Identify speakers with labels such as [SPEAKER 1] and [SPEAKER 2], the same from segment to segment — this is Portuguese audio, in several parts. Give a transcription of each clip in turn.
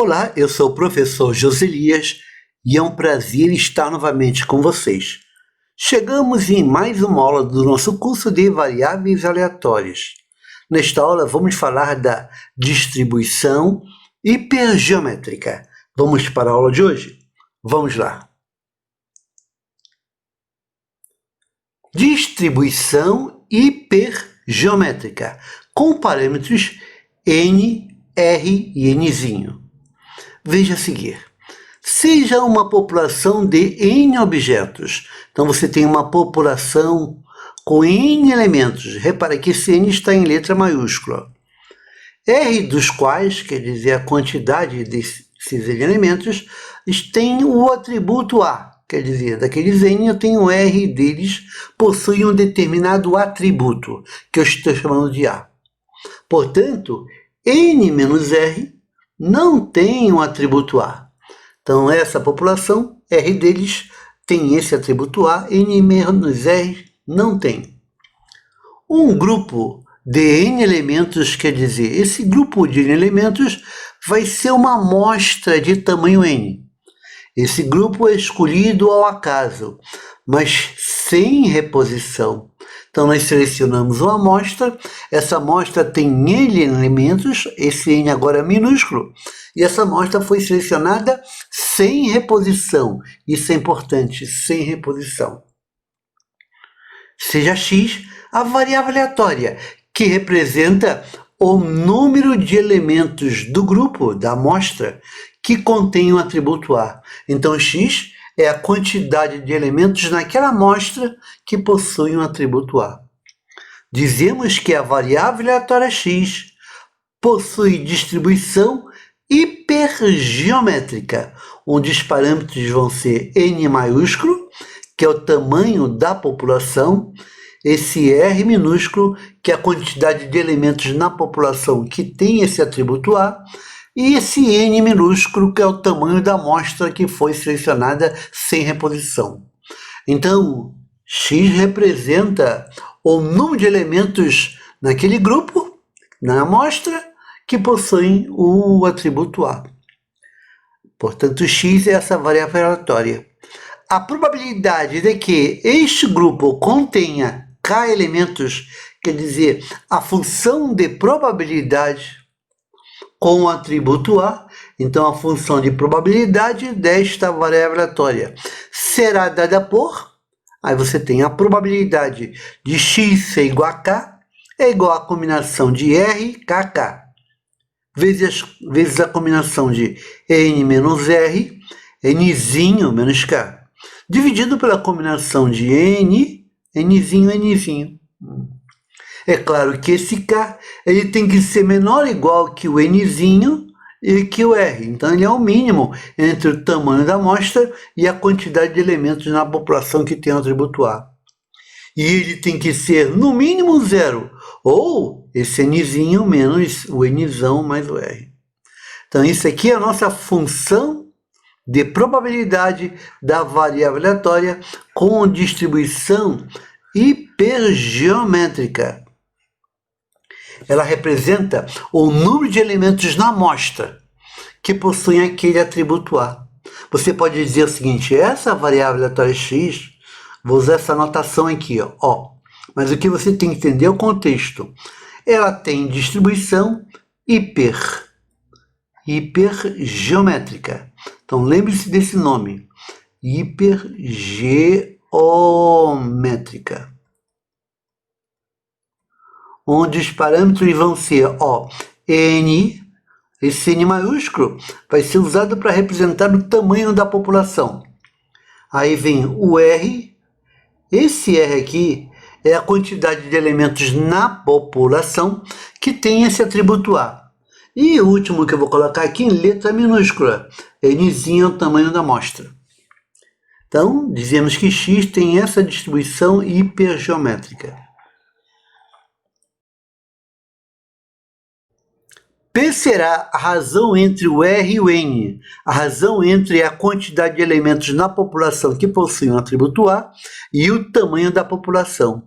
[SPEAKER 1] Olá, eu sou o professor Joselias e é um prazer estar novamente com vocês. Chegamos em mais uma aula do nosso curso de variáveis aleatórias. Nesta aula vamos falar da distribuição hipergeométrica. Vamos para a aula de hoje? Vamos lá. Distribuição hipergeométrica com parâmetros n, r e nzinho. Veja a seguir. Seja uma população de n objetos. Então, você tem uma população com n elementos. Repara que esse n está em letra maiúscula. R dos quais, quer dizer, a quantidade desses elementos, tem o atributo A. Quer dizer, daqueles n eu tenho R deles, possuem um determinado atributo, que eu estou chamando de A. Portanto, n menos R não tem um atributo A. Então, essa população, R deles, tem esse atributo A, N menos R não tem. Um grupo de N elementos, quer dizer, esse grupo de N elementos vai ser uma amostra de tamanho N. Esse grupo é escolhido ao acaso, mas sem reposição. Então, nós selecionamos uma amostra, essa amostra tem N elementos, esse N agora é minúsculo, e essa amostra foi selecionada sem reposição. Isso é importante, sem reposição. Seja x a variável aleatória, que representa o número de elementos do grupo, da amostra, que contém o atributo A. Então, x é a quantidade de elementos naquela amostra que possui um atributo A. Dizemos que a variável aleatória x possui distribuição hipergeométrica, onde os parâmetros vão ser n maiúsculo, que é o tamanho da população, esse r minúsculo, que é a quantidade de elementos na população que tem esse atributo A, e esse n minúsculo, que é o tamanho da amostra que foi selecionada sem reposição. Então, x representa o número de elementos naquele grupo, na amostra, que possuem o atributo A. Portanto, x é essa variável aleatória. A probabilidade de que este grupo contenha k elementos, quer dizer, a função de probabilidade com o atributo A, então a função de probabilidade desta variável aleatória será dada por, aí você tem a probabilidade de x ser igual a k, é igual à combinação de r, kk, vezes a combinação de n menos r, nzinho menos k, dividido pela combinação de n, nzinho, nzinho. É claro que esse k ele tem que ser menor ou igual que o nzinho e que o r. Então, ele é o mínimo entre o tamanho da amostra e a quantidade de elementos na população que tem o atributo A. E ele tem que ser, no mínimo, zero, ou esse nzinho menos o nzão mais o r. Então, isso aqui é a nossa função de probabilidade da variável aleatória com distribuição hipergeométrica. Ela representa o número de elementos na amostra que possuem aquele atributo A. Você pode dizer o seguinte, essa variável aleatória x, vou usar essa notação aqui, ó. Mas o que você tem que entender é o contexto. Ela tem distribuição hipergeométrica. Então, lembre-se desse nome, hipergeométrica, onde os parâmetros vão ser, n, esse n maiúsculo vai ser usado para representar o tamanho da população. Aí vem o r, esse r aqui é a quantidade de elementos na população que tem esse atributo A. E o último que eu vou colocar aqui em letra minúscula, nzinho é o tamanho da amostra. Então, dizemos que x tem essa distribuição hipergeométrica. P será a razão entre o R e o N, a razão entre a quantidade de elementos na população que possuem um atributo A e o tamanho da população.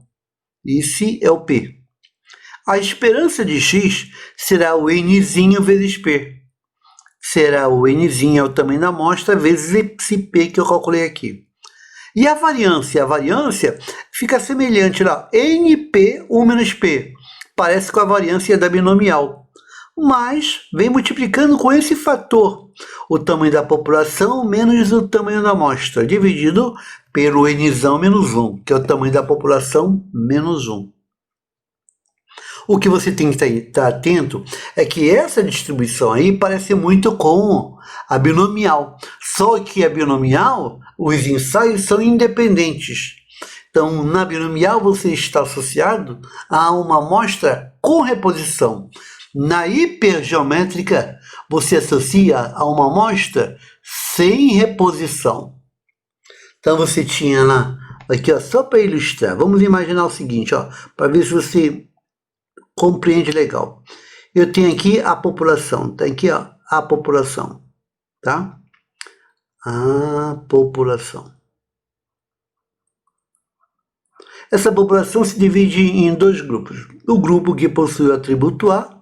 [SPEAKER 1] Esse é o P. A esperança de x será o nzinho vezes P. será o Nzinho, é o tamanho da amostra, vezes esse P que eu calculei aqui. E a variância? A variância fica semelhante lá, NP 1 menos P. Parece com a variância da binomial. Mas vem multiplicando com esse fator, o tamanho da população menos o tamanho da amostra, dividido pelo Nzão menos 1, que é o tamanho da população menos 1. O que você tem que estar atento é que essa distribuição aí parece muito com a binomial, só que a binomial, os ensaios são independentes. Então, na binomial você está associado a uma amostra com reposição. Na hipergeométrica, você associa a uma amostra sem reposição. Então, você tinha lá, aqui ó, só para ilustrar, vamos imaginar o seguinte, ó, para ver se você compreende legal. Eu tenho aqui a população, tá aqui ó, a população, tá? A população. Essa população se divide em dois grupos. O grupo que possui o atributo A,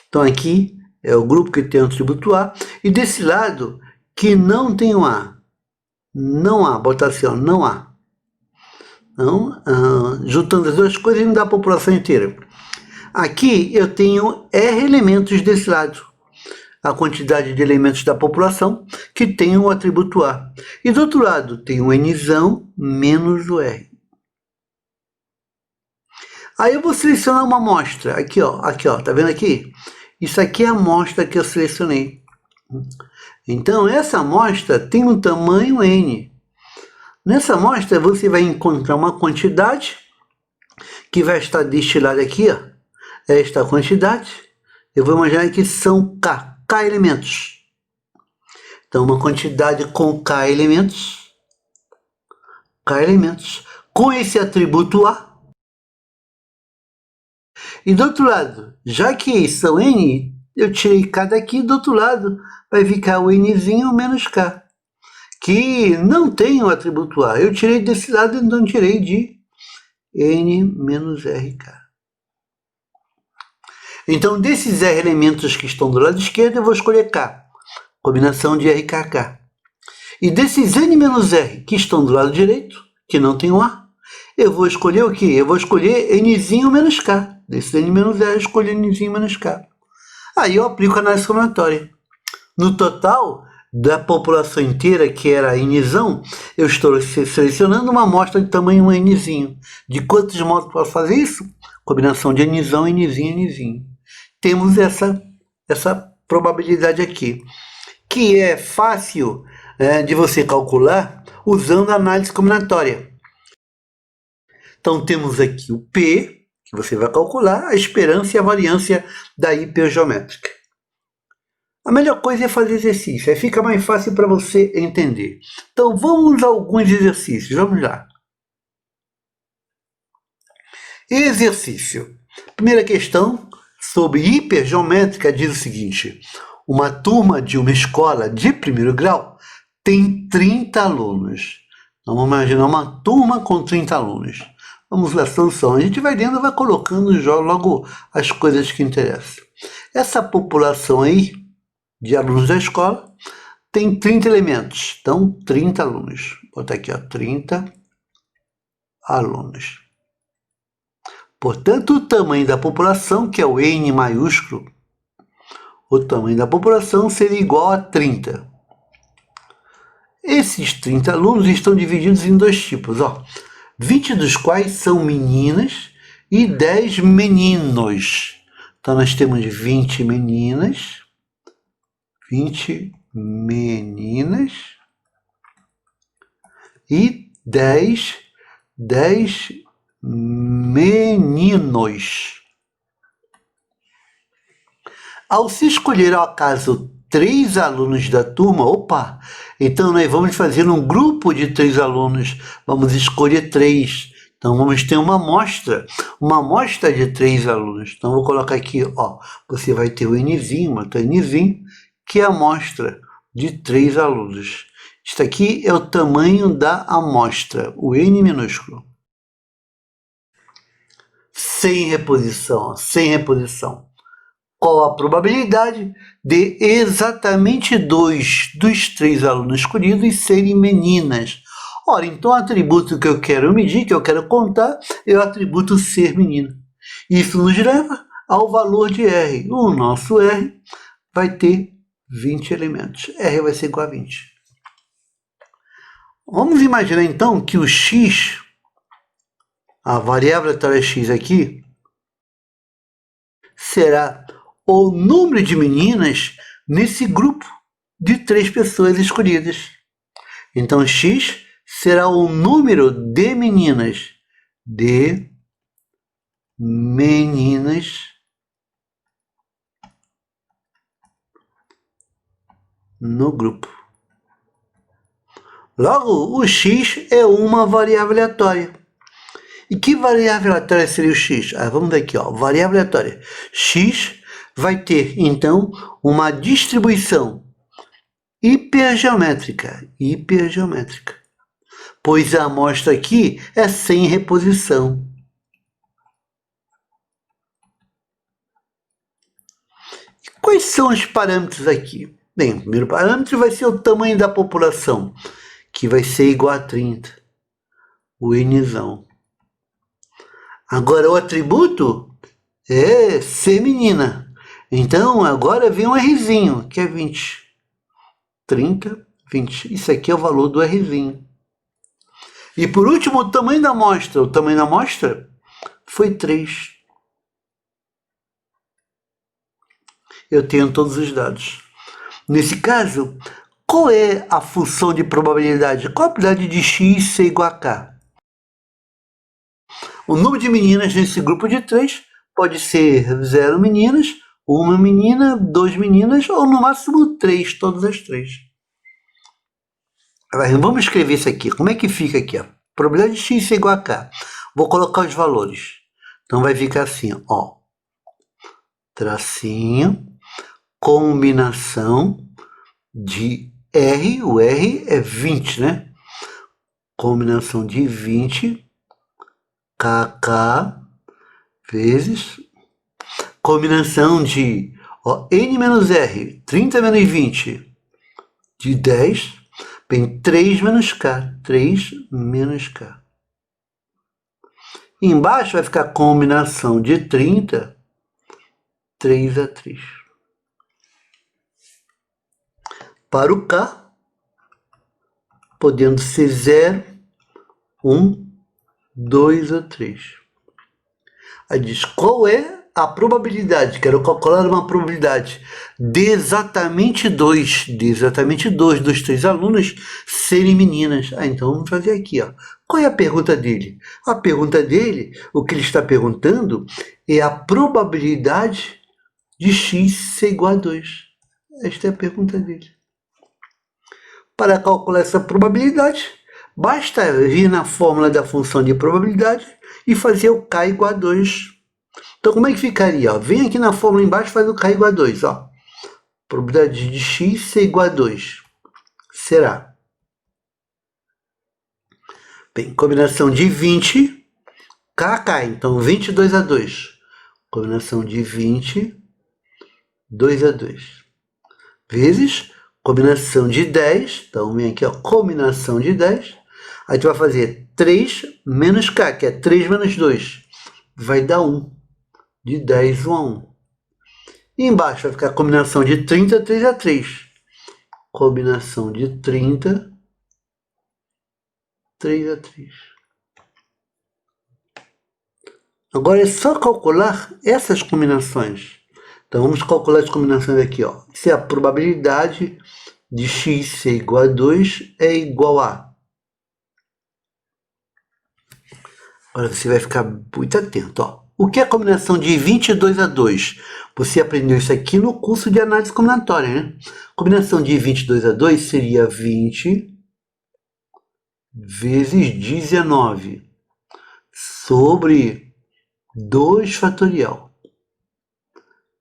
[SPEAKER 1] então aqui é o grupo que tem o atributo A, e desse lado que não tem o A. Não há, bota assim, ó, não há. Então, juntando as duas coisas, me dá a população inteira. Aqui eu tenho R elementos desse lado, a quantidade de elementos da população que tem o atributo A. E do outro lado tem o Nzão menos o R. Aí eu vou selecionar uma amostra, aqui ó, tá vendo aqui? Isso aqui é a amostra que eu selecionei. Então essa amostra tem um tamanho N. Nessa amostra você vai encontrar uma quantidade que vai estar destilada aqui, ó. Esta quantidade, eu vou imaginar que são K elementos. Então, uma quantidade com K elementos, com esse atributo A. E do outro lado, já que são N, eu tirei K daqui, do outro lado vai ficar o Nzinho menos K, que não tem o atributo A. Eu tirei desse lado, então tirei de N menos RK. Então, desses R elementos que estão do lado esquerdo, eu vou escolher K, combinação de RKK. E desses N menos R que estão do lado direito, que não tem o A, eu vou escolher o quê? Eu vou escolher Nzinho menos K. Desses N menos R, eu escolho Nzinho menos K. Aí eu aplico a análise combinatória. No total da população inteira, que era Nzão, eu estou selecionando uma amostra de tamanho Nzinho. De quantos modos posso fazer isso? Combinação de Nzão, Nzinho. Temos essa probabilidade aqui, que é fácil de você calcular usando a análise combinatória. Então, temos aqui o P, que você vai calcular, a esperança e a variância da hipergeométrica. A melhor coisa é fazer exercício, aí fica mais fácil para você entender. Então, vamos a alguns exercícios, vamos lá. Exercício. Primeira questão, sobre hipergeométrica, diz o seguinte: uma turma de uma escola de primeiro grau tem 30 alunos. Então, vamos imaginar uma turma com 30 alunos. Vamos ver a solução. A gente vai dentro e vai colocando logo as coisas que interessam. Essa população aí de alunos da escola tem 30 elementos. Então, 30 alunos. Vou botar aqui, ó, 30 alunos. Portanto, o tamanho da população, que é o N maiúsculo, o tamanho da população seria igual a 30. Esses 30 alunos estão divididos em dois tipos, ó, 20 dos quais são meninas e 10 meninos. Então, nós temos 20 meninas e 10 meninos. Ao se escolher ao acaso 3 alunos da turma, então nós vamos fazer um grupo de 3 alunos, vamos escolher 3. Então vamos ter uma amostra de 3 alunos. Então vou colocar aqui, ó, você vai ter o Nzinho, que é a amostra de 3 alunos. Isso aqui é o tamanho da amostra, o N minúsculo. Sem reposição. qual a probabilidade de exatamente 2 dos 3 alunos escolhidos serem meninas. Ora, então o atributo que eu quero medir, que eu quero contar, é o atributo ser menina. Isso nos leva ao valor de R. O nosso R vai ter 20 elementos. R vai ser igual a 20. Vamos imaginar então que o x, a variável aleatória x aqui, será o número de meninas nesse grupo de 3 pessoas escolhidas. Então, x será o número de meninas no grupo. Logo, o x é uma variável aleatória. E que variável aleatória seria o x? Vamos ver aqui, variável aleatória. X vai ter, então, uma distribuição hipergeométrica, pois a amostra aqui é sem reposição. E quais são os parâmetros aqui? Bem, o primeiro parâmetro vai ser o tamanho da população, que vai ser igual a 30, o Nzão. Agora, o atributo é ser menina. Então, agora vem um Rzinho, que é 20. 30, 20. Isso aqui é o valor do Rzinho. E por último, o tamanho da amostra. O tamanho da amostra foi 3. Eu tenho todos os dados. Nesse caso, qual é a função de probabilidade? Qual a probabilidade de x ser igual a k? O número de meninas nesse grupo de 3 pode ser 0 meninas, 1 menina, 2 meninas ou no máximo 3, todas as 3. Vamos escrever isso aqui. Como é que fica aqui? Probabilidade de x ser igual a k. Vou colocar os valores. Então vai ficar assim, tracinho, combinação de R, o R é 20, né? Combinação de 20 KK vezes combinação de N menos R, 30 menos 20, de 10, vem 3 menos K, 3 menos K. E embaixo vai ficar combinação de 30, 3 a 3. Para o K, podendo ser 0, 1, 2 a 3. Aí diz, qual é a probabilidade? Quero calcular uma probabilidade de exatamente 2 dos 3 alunos serem meninas. Então vamos fazer aqui, Qual é a pergunta dele? A pergunta dele, o que ele está perguntando é a probabilidade de x ser igual a 2. Esta é a pergunta dele. Para calcular essa probabilidade, basta vir na fórmula da função de probabilidade e fazer o k igual a 2. Então, como é que ficaria? Vem aqui na fórmula embaixo e faz o k igual a 2. Probabilidade de x ser igual a 2 será, bem, combinação de 20, k, então 22 a 2. Combinação de 20, 2 a 2. Vezes combinação de 10, então vem aqui, combinação de 10. Aí tu vai fazer 3 menos k, que é 3 menos 2. Vai dar 1. De 10, 1 a 1. E embaixo vai ficar a combinação de 30, 3 a 3. Combinação de 30, 3 a 3. Agora é só calcular essas combinações. Então vamos calcular as combinações aqui. Se a probabilidade de x ser igual a 2 é igual a... Agora você vai ficar muito atento. O que é a combinação de 22 a 2? Você aprendeu isso aqui no curso de análise combinatória, né? Combinação de 22 a 2 seria 20 vezes 19 sobre 2 fatorial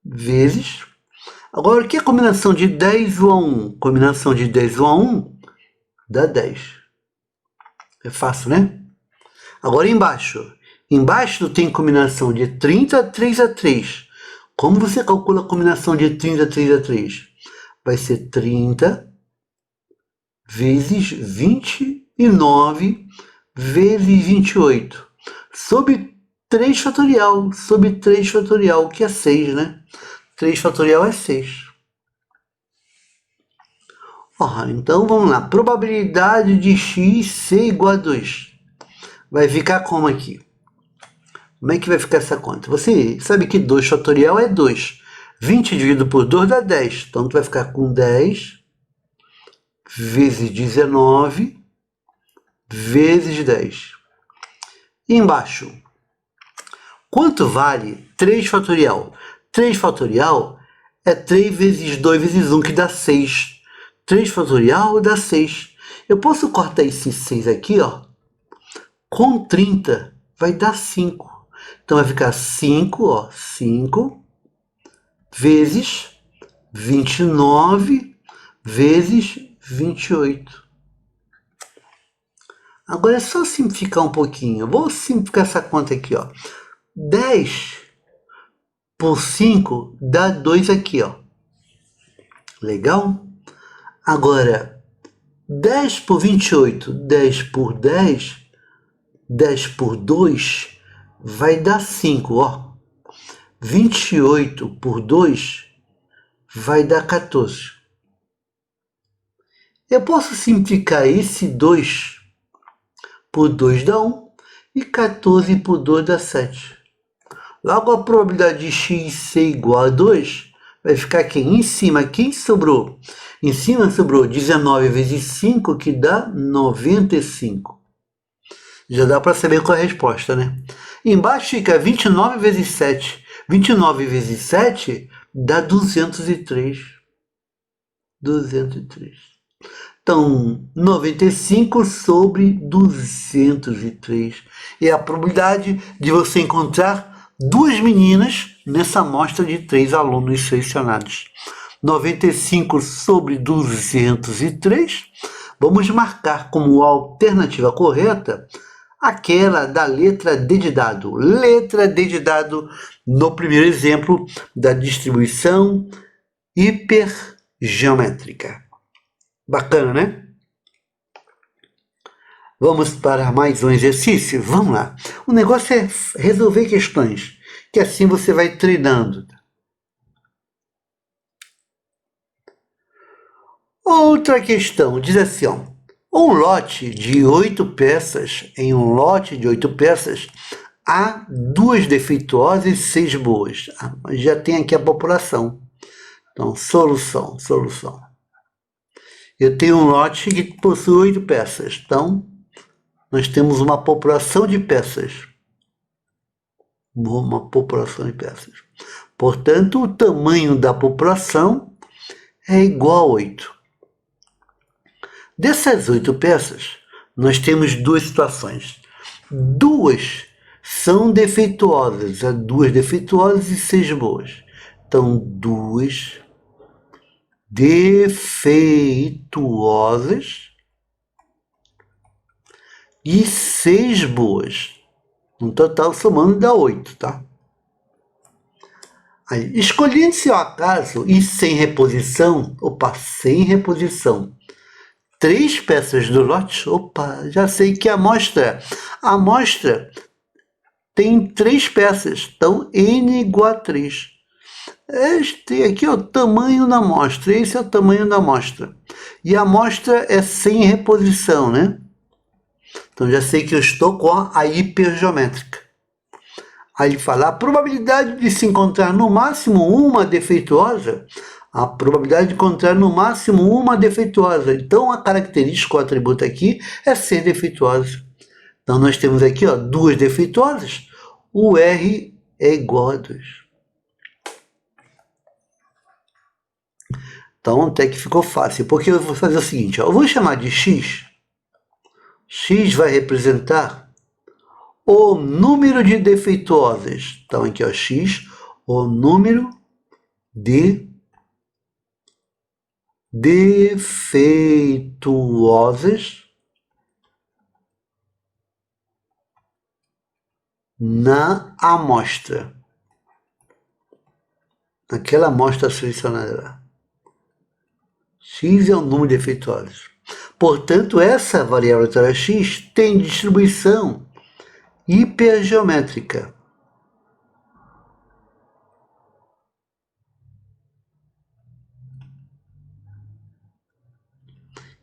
[SPEAKER 1] vezes... Agora, o que é a combinação de 10 a 1? Combinação de 10 a 1 dá 10. É fácil, né? Agora embaixo. Embaixo tem combinação de 30, 3 a 3. Como você calcula a combinação de 33? Vai ser 30 vezes 29 vezes 28, sobre 3 fatorial, que é 6, né? 3 fatorial é 6. Então vamos lá. Probabilidade de x ser igual a 2. Vai ficar como aqui? Como é que vai ficar essa conta? Você sabe que 2 fatorial é 2. 20 dividido por 2 dá 10. Então tu vai ficar com 10 vezes 19 vezes 10. E embaixo, quanto vale 3 fatorial? 3 fatorial é 3 vezes 2 vezes 1, que dá 6. 3 fatorial dá 6. Eu posso cortar esse 6 aqui, ó, com 30, vai dar 5. Então vai ficar 5 vezes 29 vezes 28. Agora é só simplificar um pouquinho. Eu vou simplificar essa conta aqui, ó. 10 por 5 dá 2 aqui, ó. Legal? Agora, 10 por 28, 10 por 10, 10 por 2, vai dar 5, ó. 28 por 2 vai dar 14. Eu posso simplificar esse 2 por 2 dá 1 e 14 por 2 dá 7. Logo, a probabilidade de x ser igual a 2 vai ficar aqui em cima. Quem sobrou? Em cima sobrou 19 vezes 5, que dá 95. Já dá para saber qual é a resposta, né? Embaixo fica 29 vezes 7. 29 vezes 7 dá 203. 203. Então, 95 sobre 203. É a probabilidade de você encontrar 2 meninas nessa amostra de 3 alunos selecionados. 95 sobre 203. Vamos marcar como alternativa correta aquela da letra D de dado. Letra D de dado no primeiro exemplo da distribuição hipergeométrica. Bacana, né? Vamos para mais um exercício? Vamos lá. O negócio é resolver questões, que assim você vai treinando. Outra questão diz assim, ó, um lote de 8 peças, em um lote de 8 peças, há 2 defeituosas e 6 boas. Já tem aqui a população. Então, solução. Eu tenho um lote que possui 8 peças. Então, nós temos uma população de peças. Portanto, o tamanho da população é igual a 8. Dessas 8 peças, nós temos 2 situações. 2 são defeituosas, há 2 defeituosas e 6 boas. Então, 2 defeituosas e 6 boas. No total, somando, dá 8, tá? Aí, escolhendo-se ao acaso e sem reposição, sem reposição, 3 peças do lote, já sei que a amostra tem 3 peças, então N igual a 3. Este aqui é o tamanho da amostra, esse é o tamanho da amostra. E a amostra é sem reposição, né? Então já sei que eu estou com a hipergeométrica. Aí ele fala, a probabilidade de se encontrar no máximo uma defeituosa, a probabilidade de encontrar no máximo uma defeituosa. Então a característica, o atributo aqui é ser defeituosa. Então nós temos aqui 2 defeituosas, o R é igual a 2. Então até que ficou fácil, porque eu vou fazer o seguinte, eu vou chamar de x. X vai representar o número de defeituosas. Então aqui, x, o número de defeituosas na amostra. naquela amostra selecionada lá. X é o número de efeituosos. Portanto, essa variável vetora x tem distribuição hipergeométrica.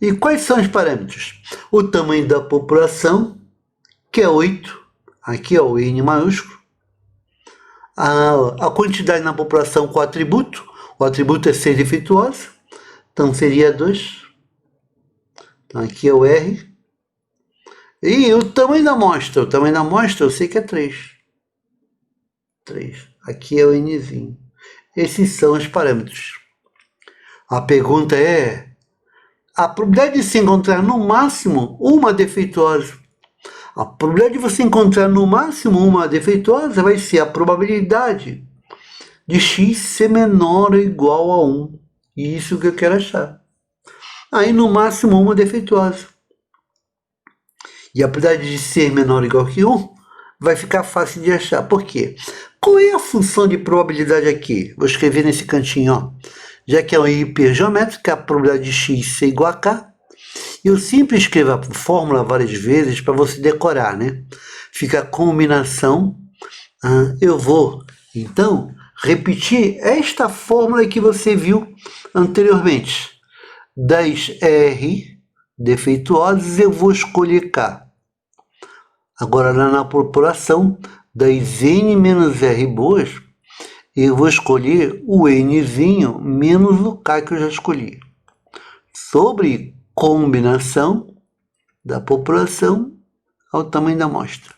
[SPEAKER 1] E quais são os parâmetros? O tamanho da população, que é 8, aqui é o N maiúsculo. A quantidade na população com o atributo é 6 efeituosos, então seria 2. Então aqui é o R. E o tamanho da amostra? O tamanho da amostra eu sei que é 3. 3. Aqui é o Nzinho. Esses são os parâmetros. A pergunta é: a probabilidade de se encontrar no máximo uma defeituosa. A probabilidade de você encontrar no máximo uma defeituosa vai ser a probabilidade de x ser menor ou igual a 1. Isso que eu quero achar. Aí no máximo uma defeituosa. E a probabilidade de ser menor ou igual que 1 vai ficar fácil de achar. Por quê? Qual é a função de probabilidade aqui? Vou escrever nesse cantinho, ó. Já que é uma hipergeométrica, a probabilidade de x ser igual a k. Eu sempre escrevo a fórmula várias vezes para você decorar, né? Fica a combinação. Eu vou, então, repetir esta fórmula que você viu anteriormente. Das R defeituosas, eu vou escolher K. Agora, lá na população, das N menos R boas, eu vou escolher o Nzinho menos o K que eu já escolhi. Sobre combinação da população ao tamanho da amostra.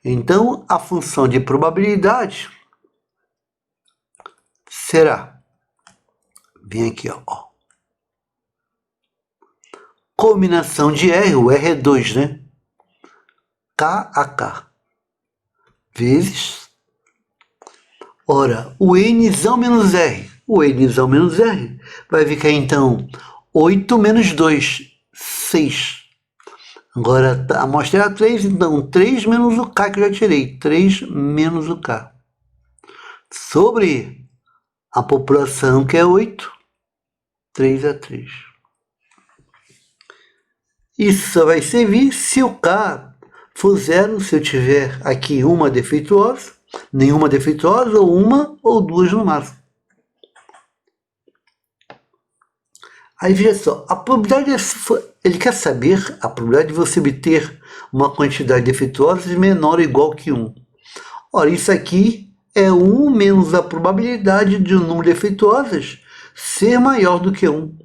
[SPEAKER 1] Então, a função de probabilidade será, vem aqui, ó, combinação de R, o R é 2, né? K a K, vezes, ora, o Nzão menos R. O Nzão menos R vai ficar, então, 8 menos 2, 6. Agora, a amostra era 3, então 3 menos o K que eu já tirei. 3 menos o K. Sobre a população, que é 8, 3 a 3. Isso só vai servir se o K for 0, se eu tiver aqui uma defeituosa, nenhuma defeituosa, ou uma ou duas no máximo. Aí veja só, a probabilidade, ele quer saber a probabilidade de você obter uma quantidade de defeituosas menor ou igual que 1. Ora, isso aqui é 1 menos a probabilidade de um número de defeituosas ser maior do que 1.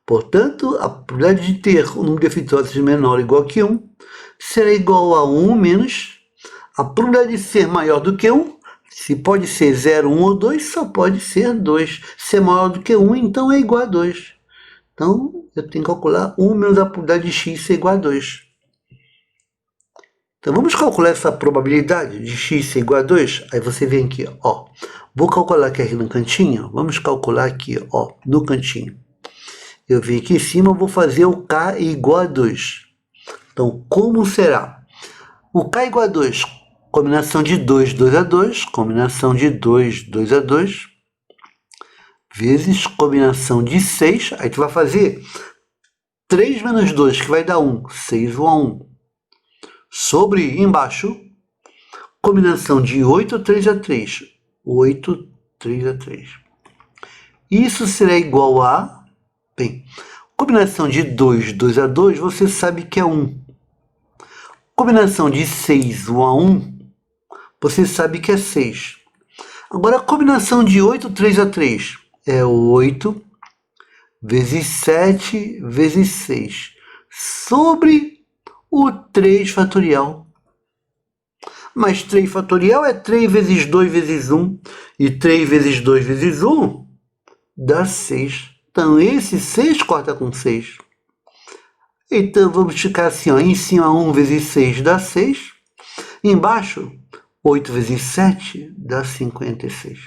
[SPEAKER 1] Portanto, a probabilidade de ter um número de defeituosas menor ou igual que 1 será igual a 1 menos a probabilidade de ser maior do que 1. Se pode ser 0, 1 ou 2, só pode ser 2. Se é maior do que 1, então é igual a 2. Então, eu tenho que calcular 1 menos a probabilidade de x ser igual a 2. Então, vamos calcular essa probabilidade de x ser igual a 2? Aí você vem aqui, ó. Vou calcular aqui no cantinho. Vamos calcular aqui, ó, no cantinho. Eu venho aqui em cima, vou fazer o k igual a 2. Então, como será? O k igual a 2, combinação de 2, 2 a 2, combinação de 2, 2 a 2, vezes combinação de 6, aí tu vai fazer 3 menos 2, que vai dar 1, 6 1 a 1, sobre, embaixo, combinação de 8, 3 a 3, 8, 3 a 3. Isso será igual a, bem, combinação de 2, 2 a 2, você sabe que é 1. Combinação de 6, 1 a 1, você sabe que é 6. Agora, a combinação de 8, 3 a 3 é 8 vezes 7 vezes 6 sobre o 3 fatorial. Mas 3 fatorial é 3 vezes 2 vezes 1. E 3 vezes 2 vezes 1 dá 6. Então, esse 6 corta com 6. Então, vamos ficar assim, ó, em cima 1 vezes 6 dá 6. Embaixo, 8 vezes 7 dá 56.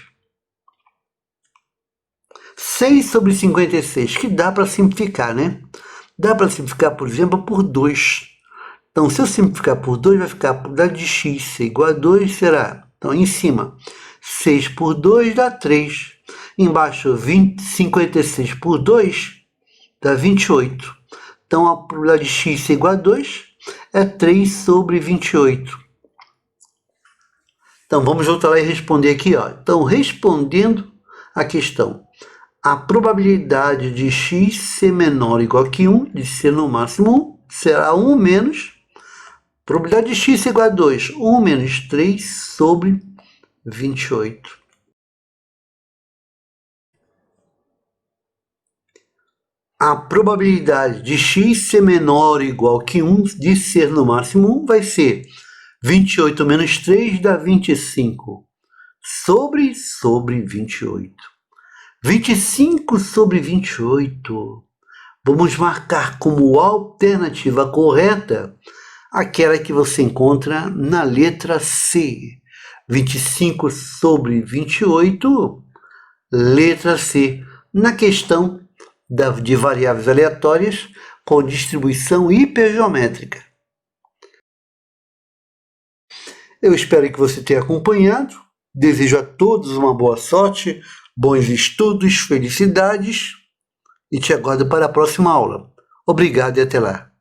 [SPEAKER 1] 6 sobre 56, que dá para simplificar, né? Dá para simplificar, por exemplo, por 2. Então, se eu simplificar por 2, vai ficar a probabilidade de x ser igual a 2 será, então, em cima, 6 por 2 dá 3. Embaixo, 56 por 2 dá 28. Então, a probabilidade de x ser igual a 2 é 3 sobre 28. Então, vamos voltar lá e responder aqui. Ó. Então, respondendo a questão, a probabilidade de x ser menor ou igual que 1, de ser no máximo 1, será 1 menos, probabilidade de x ser igual a 2, 1 menos 3 sobre 28. A probabilidade de x ser menor ou igual que 1, de ser no máximo 1, vai ser 28 menos 3 dá 25, sobre 28. 25 sobre 28. Vamos marcar como alternativa correta aquela que você encontra na letra C. 25 sobre 28, letra C, na questão de variáveis aleatórias com distribuição hipergeométrica. Eu espero que você tenha acompanhado. Desejo a todos uma boa sorte, bons estudos, felicidades e te aguardo para a próxima aula. Obrigado e até lá.